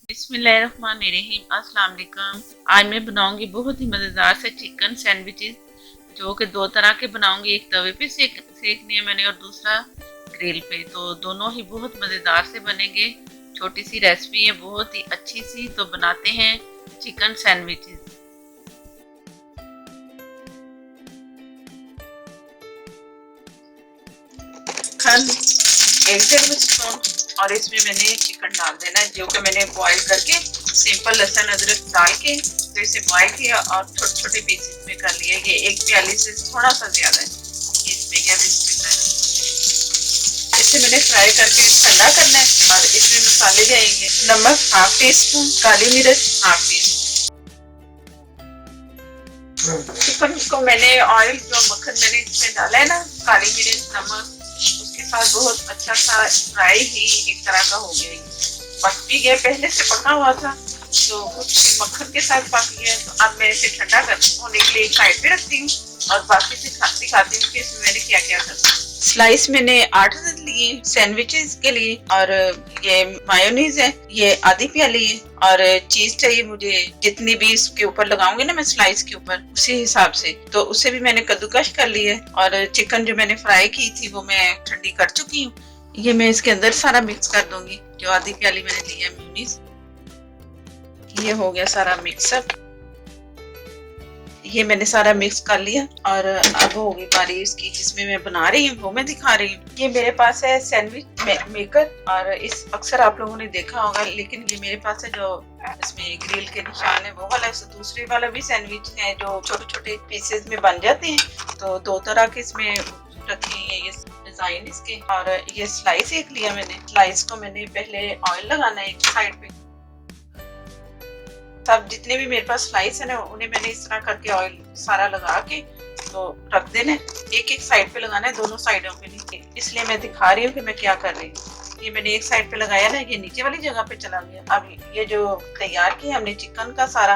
बिस्मिल्लाहिर्रहमानिर्रहीम। अस्सलाम वालेकुम। आज मैं बनाऊंगी बहुत ही मज़ेदार से चिकन सैंडविचेस, जो कि दो तरह के बनाऊंगी। एक तवे पे सेकनी है मैंने, और दूसरा ग्रिल पे। तो दोनों ही बहुत मज़ेदार से बनेंगे। छोटी सी रेसिपी है, बहुत ही अच्छी सी। तो बनाते हैं चिकन सैंडविचेस। खल 1 डेढ़ स्पून, और इसमें मैंने चिकन डाल देना है, जो कि मैंने बॉईल करके सिंपल लहसुन अदरक डाल के तो इसे बॉईल किया और छोटे छोटे पीसेस में कर लिया। ये 1 प्याली से थोड़ा सा ज्यादा है। ये इसमें क्या, इसे मैंने फ्राई करके ठंडा करना है। और इसमें मसाले जाएंगे, नमक ½ टीस्पून, काली मिर्च ½ टीस्पून। चिकन को मैंने ऑयल, जो मक्खन मैंने इसमें डाला है ना, काली मिर्च नमक, उसके साथ बहुत अच्छा सा फ्राई ही एक तरह का हो गया। पक भी गया, पहले से पका हुआ था तो कुछ मक्खन के साथ पक गया। तो अब मैं इसे ठंडा होने के लिए साइड पे रखती हूँ, और बाकी से दिखाती हूँ कि इसमें मैंने क्या क्या करना। स्लाइस मैंने 8 लिए सैंडविचेस के लिए, और ये मायोनीज है, ये ½ प्याली है। और चीज चाहिए मुझे, जितनी भी इसके ऊपर लगाऊंगी ना मैं स्लाइस के ऊपर, उसी हिसाब से। तो उसे भी मैंने कद्दूकश कर लिया है। और चिकन जो मैंने फ्राई की थी वो मैं ठंडी कर चुकी हूँ। ये मैं इसके अंदर सारा मिक्स कर दूंगी, जो ½ प्याली मैंने ली है मेयोनीज। ये हो गया सारा मिक्सअप। ये मैंने सारा मिक्स कर लिया, और अब होगी बारी इसकी, जिसमें मैं बना रही हूँ वो मैं दिखा रही हूँ। ये मेरे पास है सैंडविच मेकर, और इस अक्सर आप लोगों ने देखा होगा, लेकिन ये मेरे पास है जो इसमें ग्रिल के निशान है वो वाला। दूसरे वाला भी सैंडविच है जो छोटे छोटे पीसेस में बन जाते हैं। तो दो तरह के इसमें रखे हैं ये डिजाइन इसके। और ये स्लाइस एक लिया मैंने। स्लाइस को मैंने पहले ऑयल लगाना है एक साइड पे। सब जितने भी मेरे पास स्लाइस है ना, उन्हें मैंने इस तरह करके ऑयल सारा लगा के तो रख देना। एक एक साइड पे लगाना है, दोनों साइडों पे नहीं। इसलिए मैं दिखा रही हूँ कि मैं क्या कर रही हूँ। ये मैंने एक साइड पे लगाया ना, ये नीचे वाली जगह पे चला गया। अब ये जो तैयार किया हमने चिकन का सारा,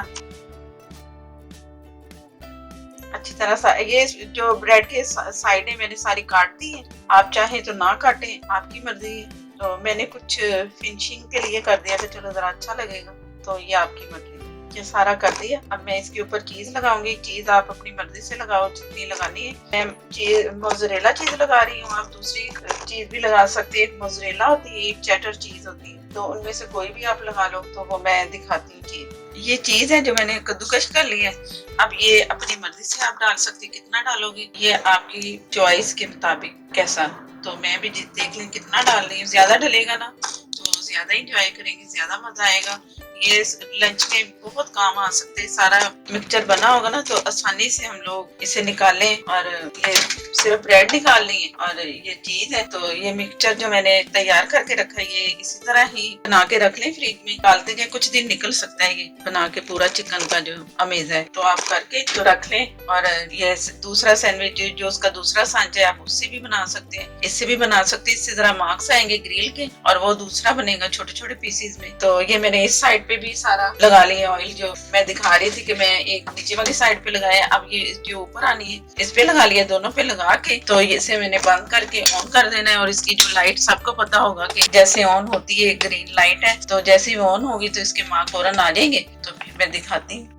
अच्छी तरह सा ये जो ब्रेड के साइडें मैंने सारी काट दी है। आप चाहें तो ना काटें, आपकी मर्जी है। तो मैंने कुछ फिनिशिंग के लिए कर दिया कि चलो जरा अच्छा लगेगा, तो ये आपकी मर्जी। ये सारा कर दिया। अब मैं इसके ऊपर चीज लगाऊंगी। चीज आप अपनी मर्जी से लगाओ, जितनी लगानी है। मैं चीज मोज़रेला चीज लगा रही हूँ, आप दूसरी चीज भी लगा सकते हैं। एक मोज़रेला होती है, एक चेडर चीज होती है, तो उनमें से कोई भी आप लगा लो। तो वो मैं दिखाती हूँ चीज। ये चीज है जो मैंने कद्दूकश कर ली है। अब ये अपनी मर्जी से आप डाल सकते हैं, कितना डालोगे ये आपकी चॉइस के मुताबिक कैसा। तो मैं भी देख लें कितना डाल रही हूँ। ज्यादा डलेगा ना तो ज्यादा इंजॉय करेंगे, ज्यादा मजा आएगा। ये लंच में बहुत काम आ सकते हैं। सारा मिक्सचर बना होगा ना, तो आसानी से हम लोग इसे निकालें। और ये सिर्फ ब्रेड निकालनी है, और ये चीज है। तो ये मिक्सचर जो मैंने तैयार करके रखा है, ये इसी तरह ही बना के रख लें फ्रिज में। डालते गए कुछ दिन निकल सकता है ये बना के। पूरा चिकन का जो अमेज है, तो आप करके तो रख लें। और ये दूसरा सैंडविच जो उसका दूसरा सांचा है, आप उससे भी बना सकते हैं, इससे भी बना सकते हैं। इससे जरा मार्क्स आएंगे ग्रिल के, और वो दूसरा बनेगा छोटे छोटे पीसेस में। तो ये मैंने इस साइड पे भी सारा लगा लिया ऑयल, जो मैं दिखा रही थी कि मैं एक नीचे वाली साइड पे लगाया। अब ये जो ऊपर आनी है इस पे लगा लिया, दोनों पे लगा के तो इसे मैंने बंद करके ऑन कर देना है। और इसकी जो लाइट, सबको पता होगा कि जैसे ऑन होती है ग्रीन लाइट है, तो जैसे ही ऑन होगी तो इसके मार्क फौरन आ जाएंगे। तो फिर मैं दिखाती हूँ।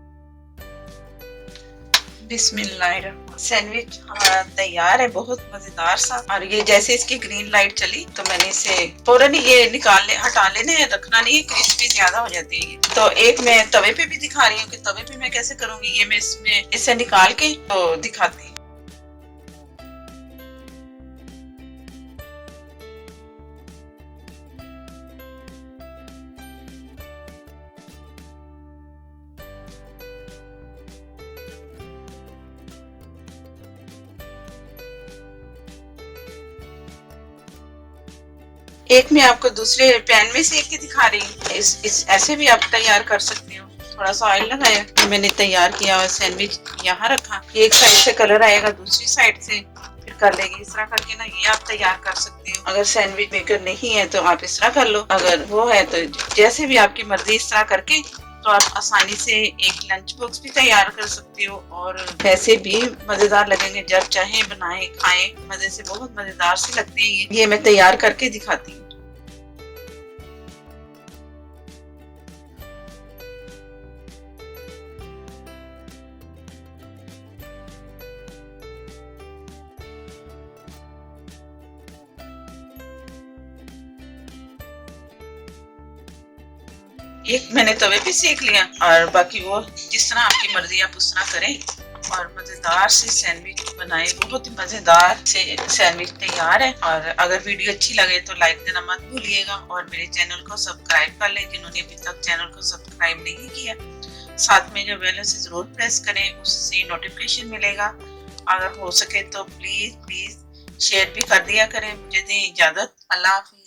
बिस्मिल्लाह। सैंडविच हमारा तैयार है, बहुत मजेदार सा। और ये जैसे इसकी ग्रीन लाइट चली तो मैंने इसे फौरन ये हटा लेने हैं, रखना नहीं है, क्रिस्पी ज्यादा हो जाती है। तो एक मैं तवे पे भी दिखा रही हूँ कि तवे पे मैं कैसे करूंगी। ये मैं इसमें इसे निकाल के तो दिखाती हूँ। एक मैं आपको दूसरे पैन में सेक के दिखा रही हूँ। इस ऐसे भी आप तैयार कर सकते हो। थोड़ा सा ऑयल लगाया, तो मैंने तैयार किया हुआ सैंडविच यहाँ रखा। एक साइड से कलर आएगा, दूसरी साइड से फिर कर लेगी। इस तरह करके ना ये आप तैयार कर सकते हो। अगर सैंडविच मेकर नहीं है तो आप इस तरह कर लो, अगर वो है तो जैसे भी आपकी मर्जी। इस तरह करके तो आप आसानी से एक लंच बॉक्स भी तैयार कर सकते हो, और वैसे भी मजेदार लगेंगे। जब चाहे बनाएं खाएं, मजे से, बहुत मजेदार से लगते हैं। ये मैं तैयार करके दिखाती हूँ। एक मैंने तवे पे सेक लिया और बाकी वो जिस तरह आपकी मर्जी आप उस तरह करें और मजेदार से सैंडविच बनाए। बहुत ही मजेदार से सैंडविच तैयार है। और अगर वीडियो अच्छी लगे तो लाइक देना मत भूलिएगा और मेरे चैनल को सब्सक्राइब कर लें जिन्होंने अभी तक चैनल को सब्सक्राइब नहीं किया। साथ में जो बेल है उसे जरूर प्रेस करें, उससे नोटिफिकेशन मिलेगा। अगर हो सके तो प्लीज प्लीज शेयर भी कर दिया करें। मुझे दें इजाजत। अल्लाह हाफिज।